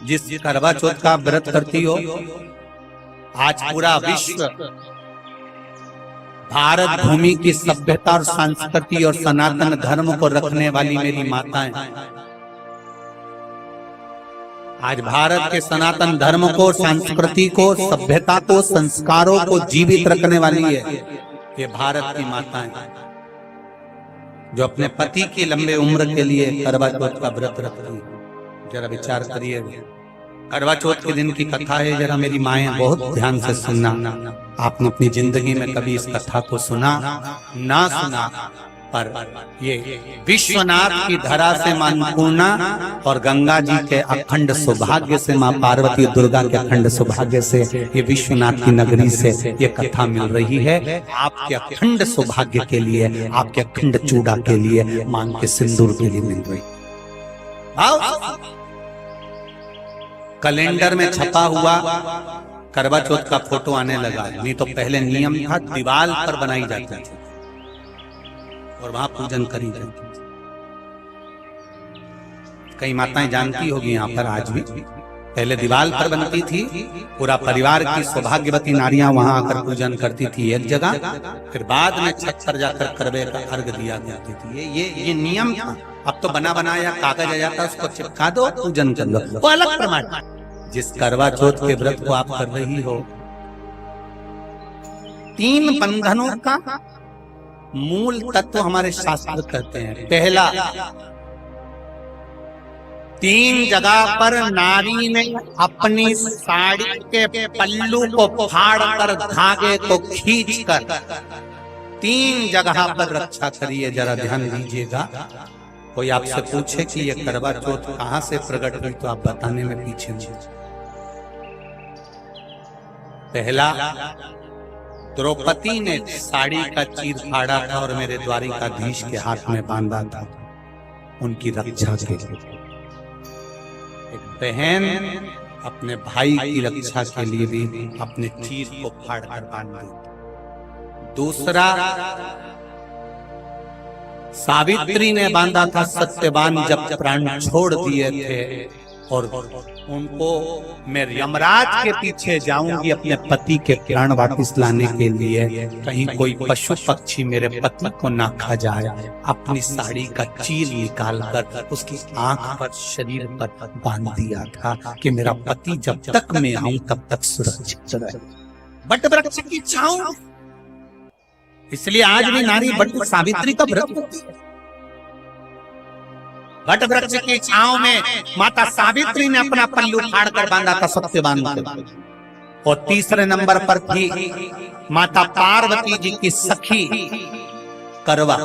जिस करवा चौथ का व्रत करती हो, आज पूरा विश्व भारत भूमि की सभ्यता और संस्कृति और सनातन धर्म को रखने वाली मेरी माताएं आज भारत के सनातन धर्म को, संस्कृति को, सभ्यता को, संस्कारों को जीवित रखने वाली है ये भारत की माताएं, जो अपने पति की लंबे उम्र के लिए करवा चौथ का व्रत रखती है। जरा विचार करिए, करवा चौथ के दिन की कथा है, जरा मेरी माएं बहुत ध्यान से सुनना। आपने अपनी जिंदगी में कभी इस कथा को सुना ना सुना, पर ये विश्वनाथ की धरा से मां अन्नपूर्णा और गंगा जी के अखंड सौभाग्य से, मां पार्वती दुर्गा के अखंड सौभाग्य से, ये विश्वनाथ की नगरी से ये कथा मिल रही है। आपके अखंड सौभाग्य के लिए, आपके अखंड चूड़ा के लिए, मांग के सिंदूर के लिए मिल रही। कैलेंडर में छपा हुआ करवा चौथ का फोटो आने लगा, नहीं तो पहले नियम था दीवार पर बनाई जाती थी और वहां पूजन करी जाती थी। कई माताएं जानती होगी यहाँ पर, आज भी पहले दीवार पर बनती थी, पूरा परिवार की सौभाग्यवती नारियां वहां आकर पूजन करती थी एक जगह, फिर बाद में छत पर जाकर करवे का अर्घ दिया जाती थी। ये नियम था। अब तो बना बनाया कागज आ जाता, उसको चिपका दो, पूजन कर लो, वो अलग प्रमाण। जिस करवा चौथ के व्रत को आप कर रही हो, 3 बंधनों का मूल तत्व हमारे शास्त्र कहते हैं। पहला, 3 जगह पर नारी ने अपनी साड़ी के पल्लू को फाड़कर, धागे को खींचकर 3 जगह पर रक्षा करिए। जरा ध्यान दीजिएगा। कोई आपसे पूछे कि ये करवा चौथ कहां से प्रकट हुई, तो आप बताने में पीछे नहीं। पहला, द्रौपदी ने साड़ी का चीर फाड़ा था और मेरे द्वारिकाधीश के हाथ में बांधा था, उनकी रक्षा के लिए। एक बहन अपने भाई की रक्षा के लिए भी अपने चीर को फाड़ कर बांध दी। दूसरा, सावित्री ने बांधा था, सत्यवान जब प्राण छोड़ दिए थे और उनको मैं यमराज के पीछे जाऊंगी अपने पति के प्राण वापस लाने के लिए, कहीं कोई पशु पक्षी मेरे पति को ना खा जाए, अपनी साड़ी का चीर निकालकर उसकी आंख पर, शरीर पर बांध दिया था कि मेरा पति जब तक मैं आऊं तब तक सुरक्षित रहे। बट वृक्ष की छांव, इसलिए आज भी नारी बट सावित्री का व्रत करती है। बट वृक्ष की छांव में माता सावित्री ने अपना पल्लू फाड़कर बांधा था सत्यवान को। और तीसरे नंबर पर थी माता पार्वती जी की सखी करवा।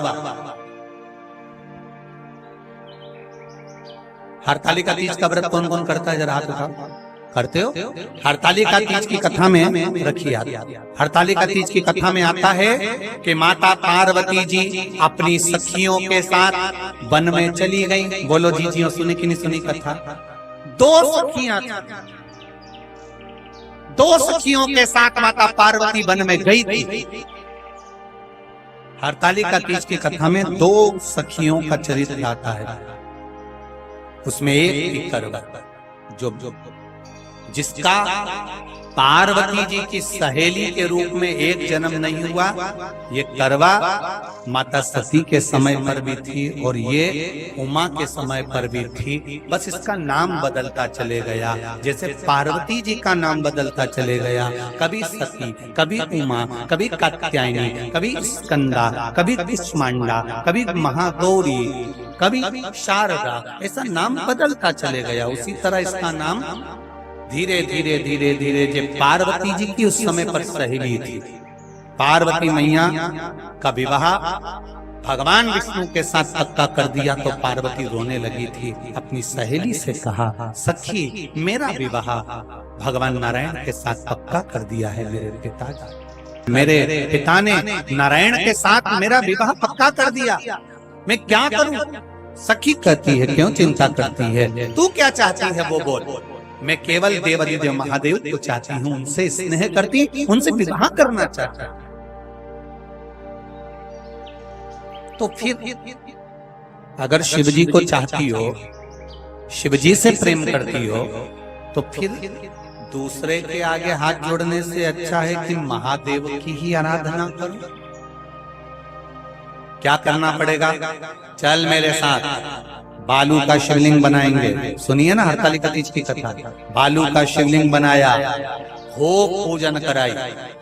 हरतालिका तीज का व्रत कौन कौन करता है, जरा हाथ उठाओ। करते हो? हरतालिका तीज की कथा में रखी आती है। हरतालिका तीज की कथा में आता है कि माता पार्वती जी अपनी सखियों के साथ वन में चली गई। बोलो जी, सुनी कि नहीं सुनी कथा? 2 सखियां, 2 सखियों के साथ माता पार्वती वन में गई थी। हरतालिका तीज की कथा में 2 सखियों का चरित्र आता है। उसमें एक करवा, जो जिसका पार्वती जी की सहेली के रूप में एक जन्म नहीं हुआ। ये करवा माता सती के समय पर भी थी और ये उमा के समय पर भी थी, बस इसका नाम बदलता चले गया। जैसे पार्वती जी का नाम बदलता चले गया, कभी सती, कभी उमा, कभी कात्यायनी, कभी स्कंदा, कभी कुष्मांडा, कभी महागौरी, कभी शारदा, ऐसा नाम बदलता चले गया। उसी तरह इसका नाम धीरे धीरे धीरे धीरे, जो पार्वती जी की उस समय पर सहेली थी, पार्वती मैया का विवाह भगवान विष्णु के साथ पक्का कर दिया तो पार्वती रोने लगी थी। अपनी सहेली से कहा, सखी मेरा विवाह भगवान नारायण के साथ पक्का कर दिया है, मेरे पिता ने नारायण के साथ मेरा विवाह पक्का कर दिया, मैं क्या करूं? सखी कहती है, क्यों चिंता करती है, तू क्या चाहती है वो बोल। मैं केवल देवाधिदेव महादेव को चाहती हूँ, उनसे स्नेह करती, उनसे विवाह करना चाहता। तो फिर अगर शिवजी को चाहती हो, शिवजी से प्रेम करती हो, तो फिर दूसरे के आगे हाथ जोड़ने से अच्छा है कि महादेव की ही आराधना करो। क्या करना पड़ेगा? चल मेरे साथ बालू का शिवलिंग बनाएंगे। सुनिए ना हरतालिका तीज की कथा। बालू का शिवलिंग बनाया, खूब पूजन कराई।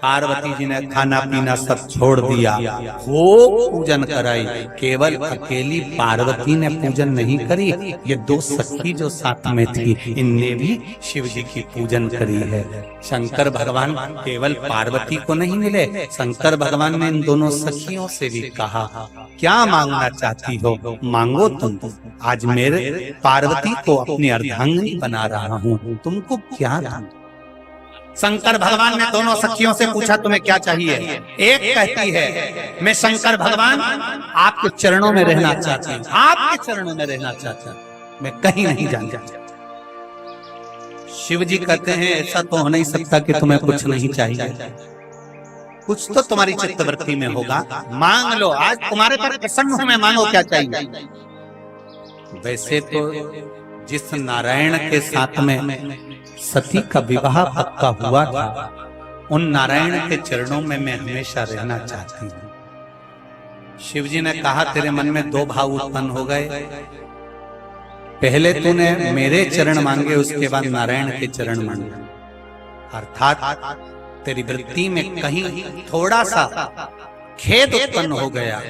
पार्वती जी ने खाना पीना सब छोड़ दिया, खूब पूजन कराई। केवल अकेली पार्वती ने पूजन नहीं करी, ये दो सखी जो साथ में थी इनने भी शिव जी की पूजन करी है। शंकर भगवान केवल पार्वती को नहीं मिले, शंकर भगवान ने इन दोनों सखियों से भी कहा, क्या मांगना चाहती हो मांगो तुम। आज मेरे पार्वती को अपनी अर्धांगिनी बना रहा हूँ, तुमको क्या दूं? शंकर भगवान ने दोनों सखियों से पूछा तुम्हें क्या चाहिए? एक कहती है मैं शंकर भगवान आपके चरणों में रहना चाहती हूँ, आपके चरणों में रहना चाहता हूँ, मैं कहीं नहीं जाना चाहता। शिव जी कहते हैं ऐसा तो हो नहीं सकता कि तुम्हें कुछ नहीं चाहिए, कुछ तो तुम्हारी चित्तवृत्ति में होगा, मांग लो, आज तुम्हारे पर प्रसन्न हूं मैं, मांगो क्या चाहिए। वैसे तो जिस नारायण के साथ में सती का विवाह पक्का हुआ था, उन नारायण के चरणों में मैं हमेशा रहना चाहती हूँ। शिव जी ने कहा तेरे मन में दो भाव उत्पन्न हो गए, पहले तूने मेरे चरण मांगे, उसके बाद नारायण के चरण मांगे, अर्थात तेरी वृत्ति में कहीं थोड़ा सा खेद उत्पन्न हो गया,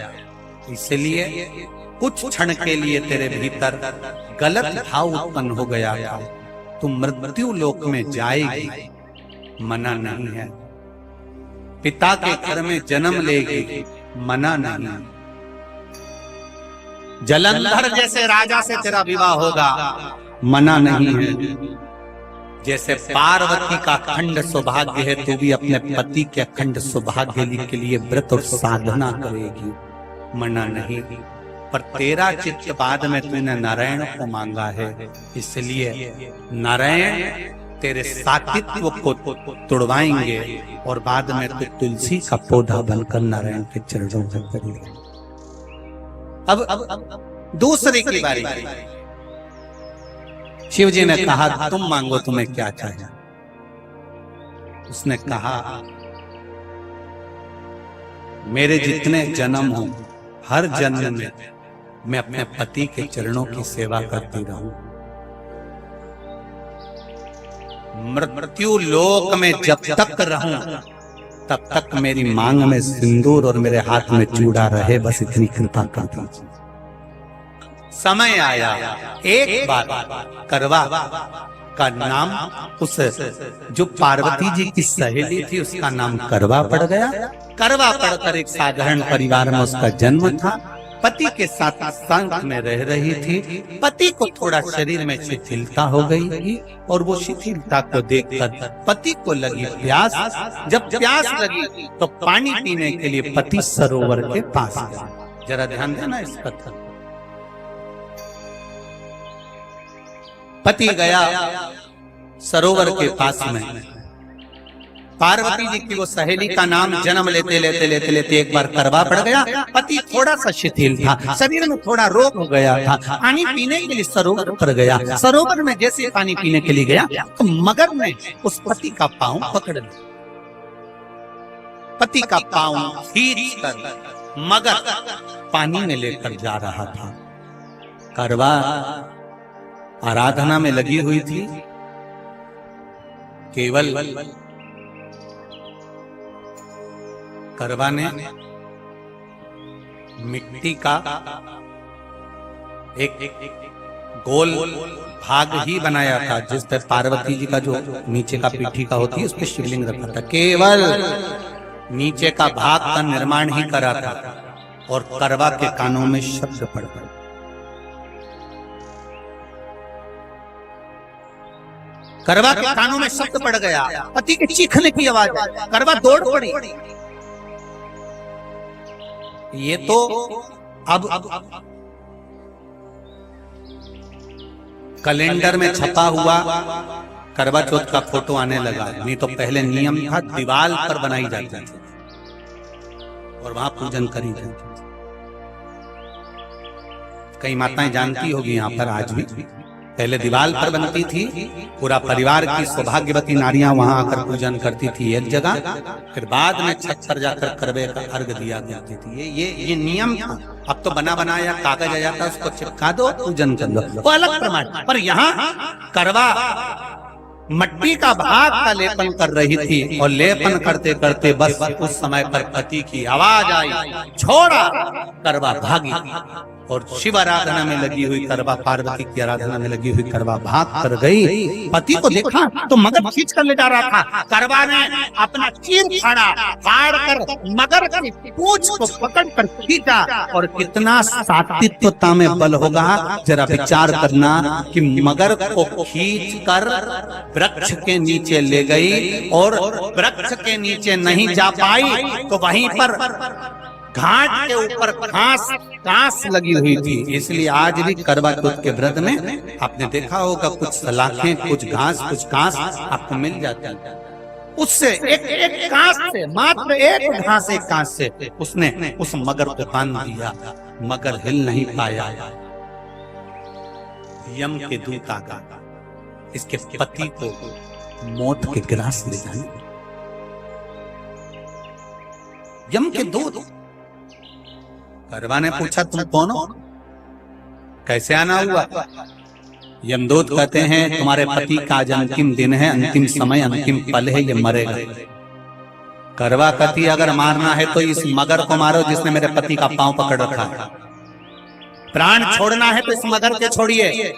इसलिए कुछ क्षण के लिए तेरे भीतर गलत भाव उत्पन्न हो गया था। तुम मृत्यु लोक में जाएगी, मना नहीं है। पिता के घर में जन्म लेगी, मना नहीं। जलंधर जैसे राजा से तेरा विवाह होगा, मना नहीं है। जैसे पार्वती का अखंड सौभाग्य है, तू भी अपने पति के अखंड सौभाग्य के लिए व्रत और साधना करेगी, मना नहीं। पर तेरा चित्त बाद में तूने नारायण को मांगा है, इसलिए नारायण तेरे सातित्व को तोड़वाएंगे और बाद में तू तुलसी का पौधा बनकर नारायण के चरणों में करेगा। अब दूसरे की बारी। शिव जी ने कहा तुम मांगो तुम्हें क्या चाहिए। उसने कहा मेरे जितने जन्म हो हर जन्म में मैं अपने पति के चरणों की सेवा करती रहूं। मृत्यु लोक में जब तक रहूं तब तक मेरी मांग में सिंदूर और मेरे हाथ में चूड़ा रहे, बस इतनी कृपा कर दीजिए। समय आया, एक बार करवा का नाम उस जो पार्वती जी की सहेली थी उसका नाम करवा पड़ गया। करवा पड़कर एक साधारण परिवार में उसका जन्म था। पति के साथ संग में रह रही थी। पति को थोड़ा शरीर में शिथिलता हो गई और वो शिथिलता को देखकर पति को लगी प्यास। जब प्यास लगी तो पानी पीने के लिए पति सरोवर के पास गया। जरा ध्यान देना इस कथा। पति गया सरोवर के पास में। पार्वती जी की वो सहेली का नाम जन्म लेते लेते लेते लेते एक बार करवा पड़ गया। पति थोड़ा सा शिथिल था, शरीर में थोड़ा रोग हो गया था। पानी पीने के लिए सरोवर पर गया। सरोवर में जैसे पानी पीने के लिए गया तो मगर ने उस पति का पांव पकड़ लिया। पति का पांव खींच कर मगर पानी में लेकर जा रहा था। करवा आराधना में लगी हुई थी। केवल करवा ने मिट्टी का एक गोल भाग ही बनाया था जिस पर पार्वती जी का जो नीचे का पीठी का होती है उस पर शिवलिंग रखा था। केवल नीचे का भाग का निर्माण ही करा था और करवा के कानों में शब्द पड़ गए। करवा के कानों में शब्द पड़ गया। पति के चीखने की आवाज। करवा दौड़ पड़ी। ये तो अब कैलेंडर में छपा हुआ करवा चौथ का फोटो आने लगा। नहीं तो पहले नियम था दीवार पर बनाई जाती थी और वहां पूजन करी जाती थी। कई माताएं जानती होगी यहाँ पर आज भी पहले दीवार पर बनती थी, पूरा परिवार की सौभाग्यवती नारियां वहां आकर पूजन करती थी एक जगह, फिर बाद में छत पर जाकर करवे का अर्घ दिया करती थी। ये नियम था। अब तो बना बनाया कागज आ जाता, उसको चिपका दो, पूजन कर लो, वो अलग प्रमाण। पर यहाँ करवा मट्टी का भाग का लेपन कर रही थी, और लेपन करते करते बस उस समय पर पति की आवाज आई, छोड़ा, करवा भागी। और शिव आराधना में लगी हुई करवा, पार्वती की आराधना में लगी हुई करवा भाग कर गई। पति को देखा तो मगर खींच कर ले जा रहा था। करवा ने अपना चीर फाड़ कर मगर की पूंछ को पकड़ कर खींचा। और कितना सात्विकता में बल होगा, जरा विचार करना कि मगर को खींच कर वृक्ष के नीचे ले गई, और वृक्ष के नीचे नहीं जा पाई तो वहीं पर घाट के ऊपर घास लगी हुई थी। इसलिए आज भी करवा चौथ के व्रत में आपने देखा होगा, कुछ सलाखें, कुछ घास आपको मिल जाती है। उससे एक घास से, मात्र एक घास, एक घास से उसने उस मगर को बांध दिया। मगर हिल नहीं पाया। यम के दूत आ गए, इसके पति को मौत के ग्रास ले जाने। यम के दूत। करवा ने पूछा, तुम कौन हो, कैसे आना हुआ? यमदूत कहते हैं, तुम्हारे पति का आज अंतिम दिन है, अंतिम समय, अंतिम पल है, ये मरेगा। करवा कहती, अगर मारना है तो इस मगर को मारो जिसने मेरे पति का पांव पकड़ रखा है। प्राण छोड़ना है तो इस मगर के छोड़िए,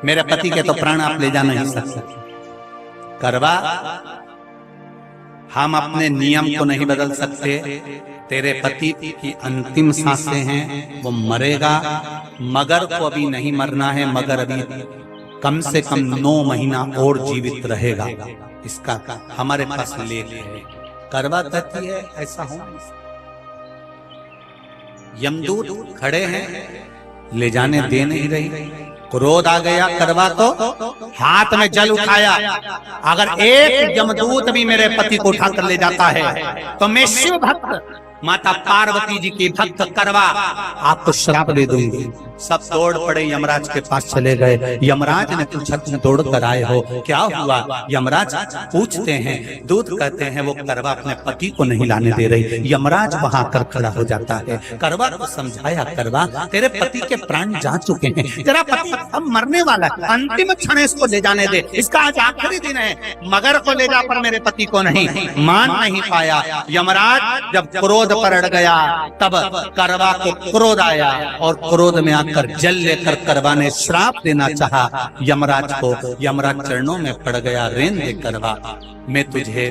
मेरे पति के तो प्राण आप ले जा नहीं सकते। करवा, हम अपने नियम को नहीं बदल सकते। तेरे पति की अंतिम सांसें हैं, वो मरेगा। मगर को अभी नहीं मरना है, मगर अभी कम से कम 9 महीना और जीवित रहेगा। इसका हमारे पास लेख है। करवा कहती है, ऐसा हो। यमदूत खड़े हैं, ले जाने दे नहीं रही। क्रोध आ गया करवा को, हाथ में जल उठाया। अगर एक यमदूत भी मेरे पति को उठाकर ले जाता है तो मैं शिव भक्त माता पार्वती जी की भक्त करवा आपको श्राप दे दूंगी। सब दौड़ पड़े, यमराज के पास चले गए। यमराज ने पूछा, तुम दौड़ कर आए हो, क्या हुआ? यमराज पूछते हैं, दूत कहते हैं, वो करवा अपने पति को नहीं लाने दे रही। यमराज वहां कर खड़ा हो जाता है। करवा को समझाया, करवा तेरे पति के प्राण जा चुके हैं, तेरा पति अब मरने वाला है, अंतिम क्षण इसको ले जाने दे, इसका आज आखिरी दिन है, मगर को ले जा पर मेरे पति को नहीं। मान नहीं पाया। यमराज जब क्रोध पर अड़ गया, तब करवा को क्रोध आया, और क्रोध में आकर जल लेकर करवा ने श्राप देना चाहा यमराज को। यमराज चरणों में पड़ गया, रेन दे करवा, मैं तुझे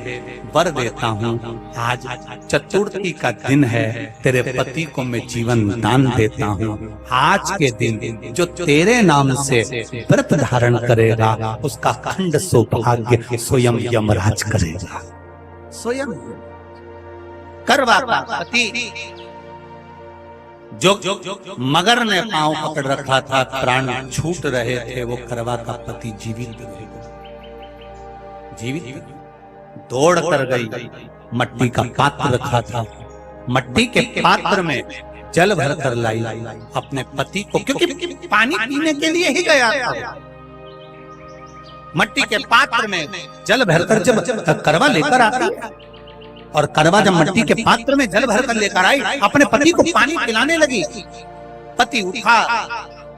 वर देता हूँ, आज चतुर्थी का दिन है, तेरे पति को मैं जीवन दान देता हूँ। आज के दिन जो तेरे नाम से व्रत धारण करेगा, उसका खंड सौभाग्य स्वयं यमराज करेगा। स्वयं करवा का पति जो मगर ने पांव पकड़ रखा था, प्राण छूट रहे थे, वो करवा का पति जीवित दौड़ कर गई। मट्टी का पात्र रखा था, मट्टी के पात्र में जल भर कर लाई अपने पति को, क्योंकि पानी पीने के लिए ही गया था। मट्टी के पात्र में जल भरकर जब करवा लेकर आती, और करवा जब मट्टी के पात्र में जल भरकर लेकर आई, अपने पति को पानी पिलाने लगी। पति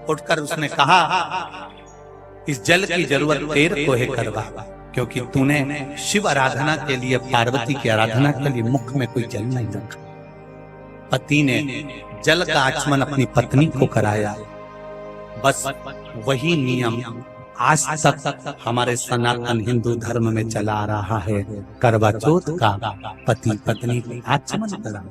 उठकर उसने कहा, इस जल की जरूरत तेरे को है करवा, क्योंकि तूने शिव आराधना के लिए, पार्वती की आराधना के लिए मुख में कोई जल नहीं रखा। पति ने जल का आचमन अपनी पत्नी को कराया। बस वही नियम आज तक हमारे सनातन हिंदू धर्म में चला आ रहा है। करवा चौथ का पति पत्नी आचमन करा।